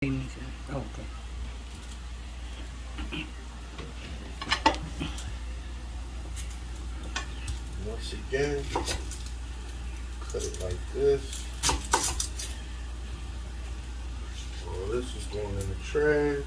Okay. Once again, cut it like this. All this is going in the trash.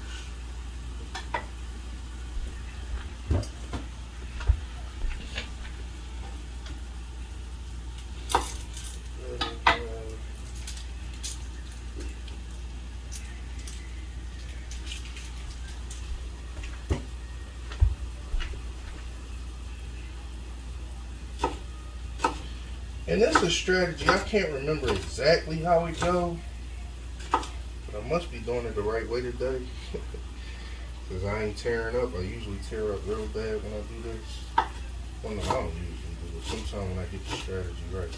And that's a strategy. I can't remember exactly how it goes, but I must be doing it the right way today. Because I ain't tearing up. I usually tear up real bad when I do this. Well, no, I don't usually do it. Sometimes when I get the strategy right.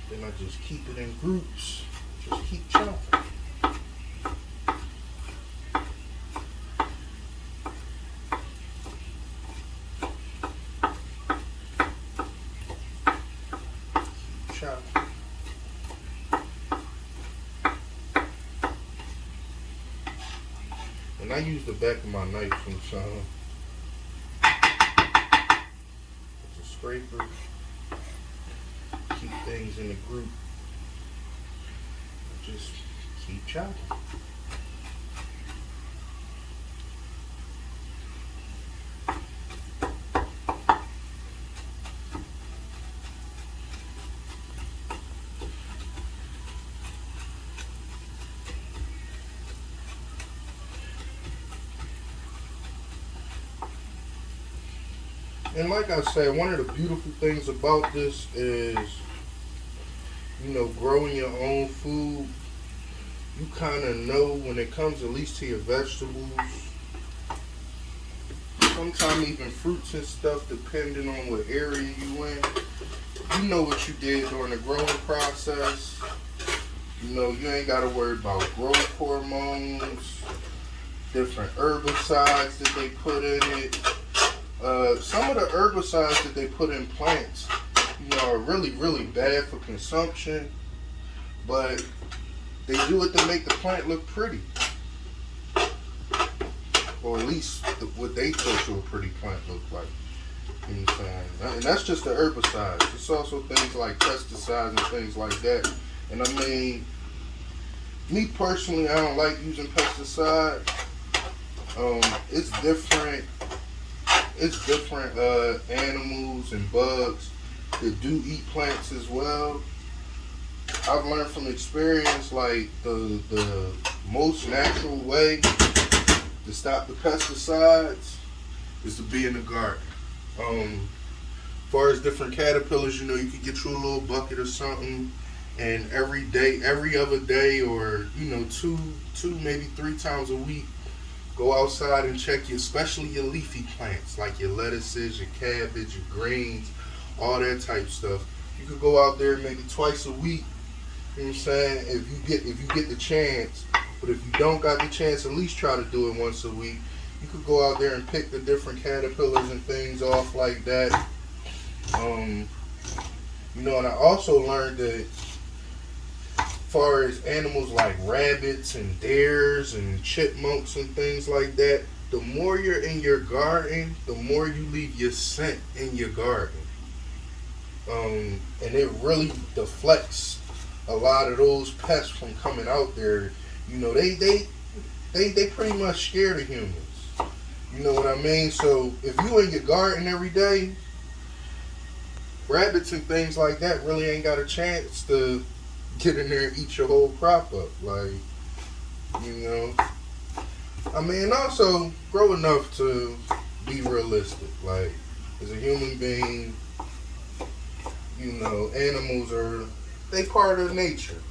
Then I just keep it in groups. Just keep chopping. And I use the back of my knife sometimes. It's a scraper. Keep things in the group. Just keep chopping. And like I said, one of the beautiful things about this is, you know, growing your own food. You kind of know when it comes at least to your vegetables, sometimes even fruits and stuff, depending on what area you in. You know what you did during the growing process. You know, you ain't got to worry about growth hormones, different herbicides that they put in it. Some of the herbicides that they put in plants, you know, are really, really bad for consumption, but they do it to make the plant look pretty. Or at least what they think a pretty plant look like. You know what I'm saying? And that's just the herbicides. It's also things like pesticides and things like that. And I mean, me personally, I don't like using pesticides. It's different animals and bugs that do eat plants as well. I've learned from experience, like the most natural way to stop the pesticides is to be in the garden. As far as different caterpillars, you know, you could get you a little bucket or something, and every other day, or you know, two maybe 3 times a week, go outside and check especially your leafy plants, like your lettuces, your cabbage, your greens, all that type stuff. You could go out there maybe twice a week. You know what I'm saying? If you get the chance. But if you don't got the chance, at least try to do it once a week. You could go out there and pick the different caterpillars and things off like that. You know, and I also learned that as far as animals like rabbits and deers and chipmunks and things like that, the more you're in your garden, the more you leave your scent in your garden. And it really deflects a lot of those pests from coming out there. You know, they pretty much scared of humans. You know what I mean? So if you in your garden every day, rabbits and things like that really ain't got a chance to get in there and eat your whole crop up. Like, you know, I mean, also grow enough to be realistic. Like, as a human being, you know, animals they part of nature.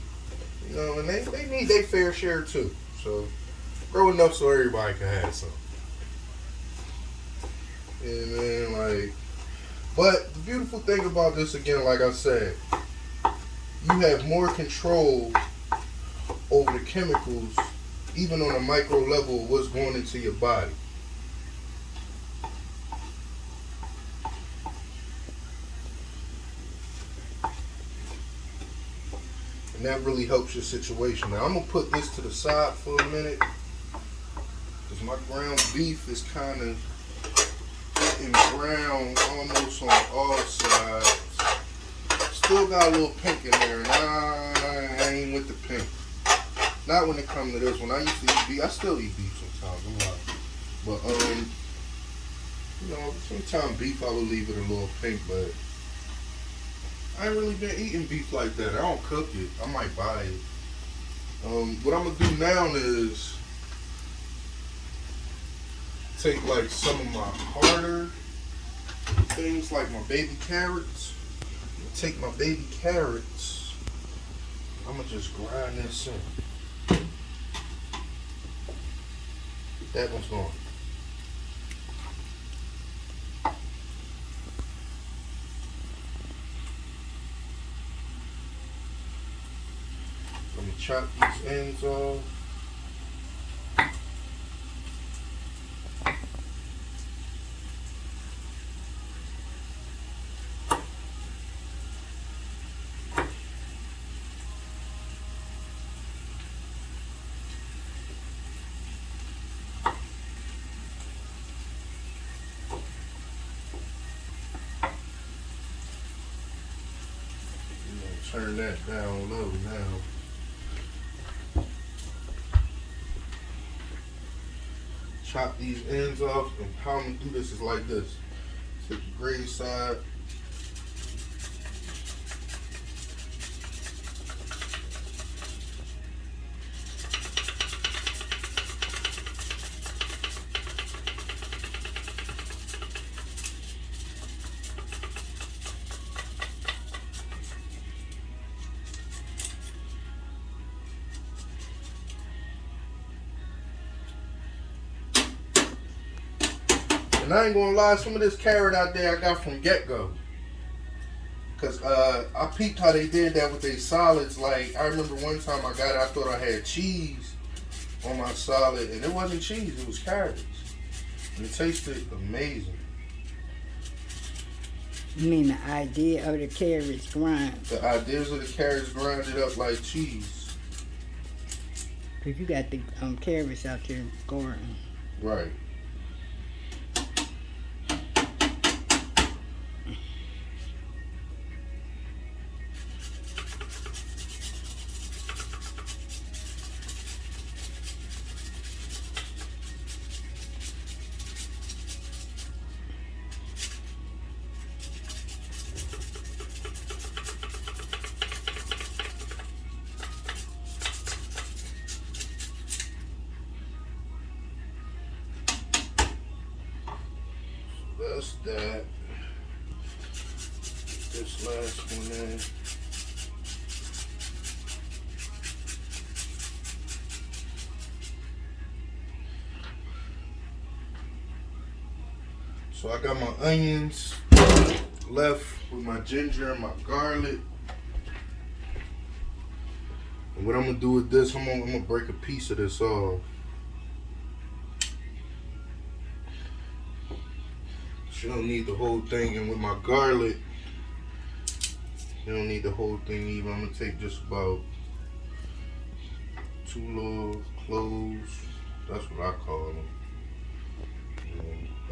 You know, and they need their fair share too. So grow enough so everybody can have some. Yeah, man, like, but the beautiful thing about this, again, like I said, you have more control over the chemicals, even on a micro level, of what's going into your body. And that really helps your situation. Now I'm gonna put this to the side for a minute, because my ground beef is kind of getting brown almost on all sides. Still got a little pink in there, and I ain't with the pink. Not when it comes to this. When I used to eat beef, I still eat beef sometimes. I'm lying. But you know, sometimes beef I would leave it a little pink, but I ain't really been eating beef like that. I don't cook it. I might buy it. What I'm gonna do now is take like some of my harder things, like my baby carrots. Take my baby carrots. I'm gonna just grind this in. That one's gone. I'm gonna chop these ends off. Turn that down low now. Chop these ends off, and how I'm gonna do this is like this. Take the gray side. And I ain't gonna lie, some of this carrot out there I got from get-go. Cause I peeped how they did that with their solids. Like, I remember one time I got it, I thought I had cheese on my salad, and it wasn't cheese, it was carrots. And it tasted amazing. You mean the idea of the carrots grind? The ideas of the carrots grinded up like cheese. Cause you got the carrots out there garden. Right. That's that. This last one in. So I got my onions left with my ginger and my garlic. And what I'm gonna do with this, I'm gonna break a piece of this off. You don't need the whole thing, and with my garlic, you don't need the whole thing either. I'm gonna take just about 2 little cloves. That's what I call them.